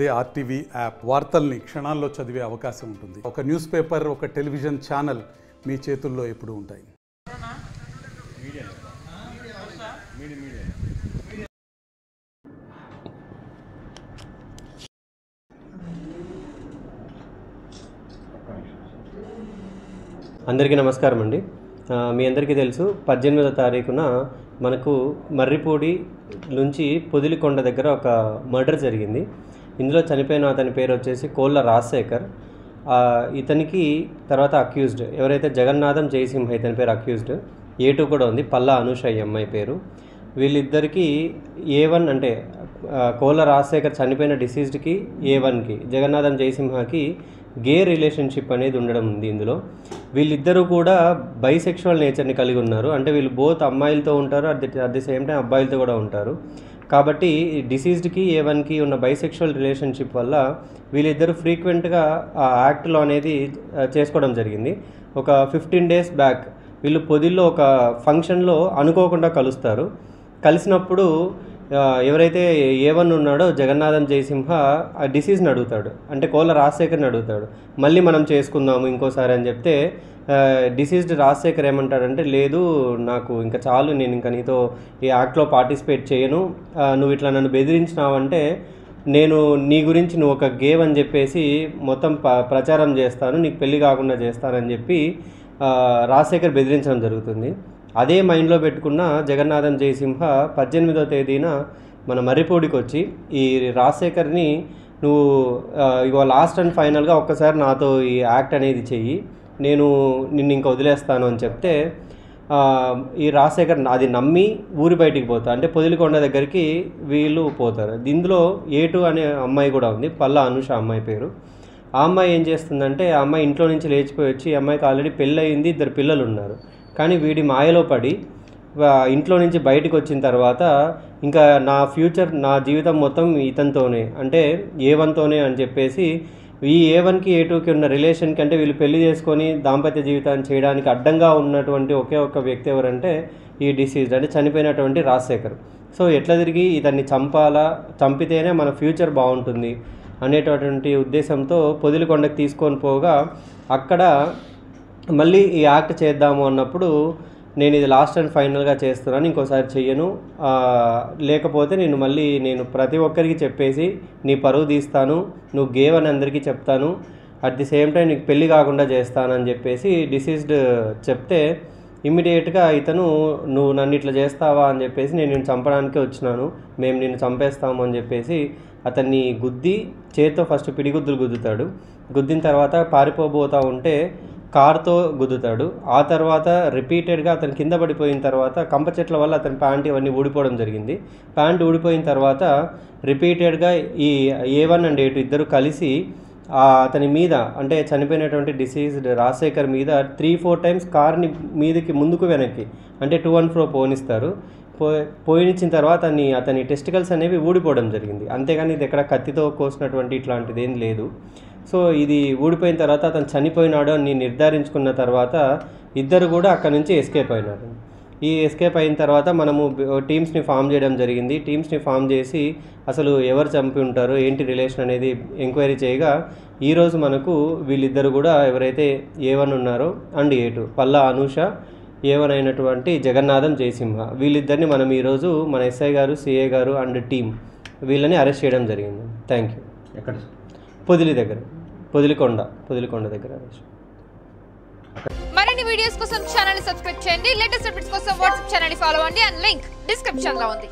అదే RTV app వార్తల్ని క్షణాల్లో చదివే అవకాశం ఉంటుంది. ఒక న్యూస్ పేపర్, ఒక టెలివిజన్ ఛానల్ మీ చేతుల్లో ఎప్పుడూ ఉంటాయి. అందరికీ నమస్కారం అండి. మీ అందరికీ తెలుసు 18వ తారీఖున మనకు మర్రిపూడి నుంచి పొదిలికొండ దగ్గర ఒక మర్డర్ జరిగింది. ఇందులో చనిపోయిన అతని పేరు వచ్చేసి కోళ్ళ రాజశేఖర్. ఇతనికి తర్వాత అక్యూజ్డ్ ఎవరైతే జగన్నాథం జయసింహ ఇతని పేరు అక్యూజ్డ్. A2 కూడా ఉంది, పల్లా అనూష ఈ అమ్మాయి పేరు. వీళ్ళిద్దరికీ A1 అంటే కోళ్ళ రాజశేఖర్ చనిపోయిన డిసీజ్డ్కి A1కి జగన్నాథం జయసింహకి గే రిలేషన్షిప్ అనేది ఉండడం ఉంది. ఇందులో వీళ్ళిద్దరూ కూడా బైసెక్షువల్ నేచర్ని కలిగి ఉన్నారు. అంటే వీళ్ళు బోత్ అమ్మాయిలతో ఉంటారు, అట్ ది సేమ్ టైం అబ్బాయిలతో కూడా ఉంటారు. కాబట్టి డిసీజ్డ్కి A1కి ఉన్న బైసెక్షువల్ రిలేషన్షిప్ వల్ల వీళ్ళిద్దరూ ఫ్రీక్వెంట్గా ఆ యాక్ట్లో అనేది చేసుకోవడం జరిగింది. ఒక 15 days బ్యాక్ వీళ్ళు పొదిల్లో ఒక ఫంక్షన్లో అనుకోకుండా కలుస్తారు. కలిసినప్పుడు ఎవరైతే A1 ఉన్నాడో జగన్నాథం జయసింహ ఆ డిసీజ్ని అడుగుతాడు, అంటే కోళ్ళ రాజశేఖర్ని అడుగుతాడు, మళ్ళీ మనం చేసుకుందాము ఇంకోసారి అని చెప్తే డిసీజ్డ్ రాజశేఖర్ ఏమంటాడంటే, లేదు నాకు ఇంకా చాలు, నేను ఇంకా నీతో ఈ యాక్ట్లో పార్టిసిపేట్ చేయను, నువ్వు ఇట్లా నన్ను బెదిరించినావంటే నేను నీ గురించి నువ్వు ఒక గేవ్ అని చెప్పేసి మొత్తం ప్రచారం చేస్తాను, నీకు పెళ్లి కాకుండా చేస్తానని చెప్పి రాజశేఖర్ బెదిరించడం జరుగుతుంది. అదే మైండ్లో పెట్టుకున్న జగన్నాథం జయసింహ 18వ తేదీన మన మర్రిపూడికి వచ్చి ఈ రాజశేఖర్ని నువ్వు ఇగో లాస్ట్ అండ్ ఫైనల్గా ఒక్కసారి నాతో ఈ యాక్ట్ అనేది చెయ్యి, నేను నిన్ను ఇంకా వదిలేస్తాను అని చెప్తే ఈ రాజశేఖర్ అది నమ్మి ఊరి బయటికి పోతారు. అంటే పొదిలికొండ దగ్గరికి వీళ్ళు పోతారు. ఇందులో A2 అనే అమ్మాయి కూడా ఉంది, పల్లా అనూష అమ్మాయి పేరు. ఆ అమ్మాయి ఏం చేస్తుందంటే, ఆ అమ్మాయి ఇంట్లో నుంచి లేచిపోయి వచ్చి, ఈ అమ్మాయికి ఆల్రెడీ పెళ్ళి అయింది, 2 పిల్లలు ఉన్నారు. కానీ వీడి మాయలో పడి ఇంట్లో నుంచి బయటకు వచ్చిన తర్వాత ఇంకా నా ఫ్యూచర్, నా జీవితం మొత్తం ఇతనితోనే, అంటే A1తోనే అని చెప్పేసి ఈ A1కి A2కి ఉన్న రిలేషన్కి, అంటే వీళ్ళు పెళ్లి చేసుకొని దాంపత్య జీవితాన్ని చేయడానికి అడ్డంగా ఉన్నటువంటి ఒకే ఒక్క వ్యక్తి ఎవరంటే ఈ డిసీజ్, అంటే చనిపోయినటువంటి రాజశేఖర్. సో ఎట్లా తిరిగి ఇతన్ని చంపితేనే మన ఫ్యూచర్ బాగుంటుంది అనేటటువంటి ఉద్దేశంతో పొదిలికొండకు తీసుకొని పోగా అక్కడ మళ్ళీ ఈ యాక్ట్ చేద్దాము అన్నప్పుడు, నేను ఇది లాస్ట్ అండ్ ఫైనల్గా చేస్తున్నాను, ఇంకోసారి చెయ్యను, లేకపోతే నేను ప్రతి ఒక్కరికి చెప్పేసి నీ పరువు తీస్తాను, నువ్వు గేవ్ అని అందరికీ చెప్తాను, అట్ ది సేమ్ టైం నీకు పెళ్ళి కాకుండా చేస్తానని చెప్పేసి డిసీజ్డ్ చెప్తే ఇమ్మీడియట్గా ఇతను, నువ్వు నన్ను ఇట్లా చేస్తావా అని చెప్పేసి, నేను నిన్ను చంపడానికే వచ్చినాను, మేము నిన్ను చంపేస్తాము అని చెప్పేసి అతన్ని గుద్ది చేతితో ఫస్ట్ పిడిగుద్దులు గుద్దుతాడు. గుద్దిన తర్వాత పారిపోబోతూ ఉంటే కార్తో గుద్దుతాడు. ఆ తర్వాత రిపీటెడ్గా అతను కింద పడిపోయిన తర్వాత కంప చెట్ల వల్ల అతని ప్యాంట్ ఇవన్నీ ఊడిపోవడం జరిగింది. ప్యాంట్ ఊడిపోయిన తర్వాత రిపీటెడ్గా ఈ A1 అండ్ A2 ఇద్దరు కలిసి అతని మీద, అంటే చనిపోయినటువంటి డిసీజ్డ్ రాజశేఖర్ మీద 3-4 times కార్ని మీదకి ముందుకు వెనక్కి, అంటే 2 and 4 పోనిస్తారు. పోయినిచ్చిన తర్వాత అతని టెస్టికల్స్ అనేవి ఊడిపోవడం జరిగింది. అంతేగాని ఇది ఎక్కడ కత్తితో కోసినటువంటి ఇట్లాంటిది ఏం లేదు. సో ఇది ఊడిపోయిన తర్వాత అతను చనిపోయినాడు అని నిర్ధారించుకున్న తర్వాత ఇద్దరు కూడా అక్కడ నుంచి ఎస్కేప్ అయినారు. ఈ ఎస్కేప్ అయిన తర్వాత మనము టీమ్స్ని ఫామ్ చేయడం జరిగింది. టీమ్స్ని ఫామ్ చేసి అసలు ఎవరు చంపి ఉంటారో ఏంటి రిలేషన్ అనేది ఎంక్వైరీ చేయగా ఈరోజు మనకు వీళ్ళిద్దరు కూడా ఎవరైతే A1 ఉన్నారో and A2 Palla Anusha, A1 అయినటువంటి జగన్నాథం జయసింహ, వీళ్ళిద్దరిని మనం ఈరోజు మన SI గారు, CA గారు అండ్ టీమ్ వీళ్ళని అరెస్ట్ చేయడం జరిగింది. Thank you. ఎక్కడ? పొదిలికొండ దగ్గర అరెస్ట్. మరిన్ని వీడియోస్ కోసం ఛానల్ ని సబ్స్క్రైబ్ చేయండి. లేటెస్ట్ అప్డేట్స్ కోసం వాట్సాప్ ఛానల్ ని ఫాలో అవ్వండి. అండ్ లింక్ డిస్క్రిప్షన్ లో ఉంది.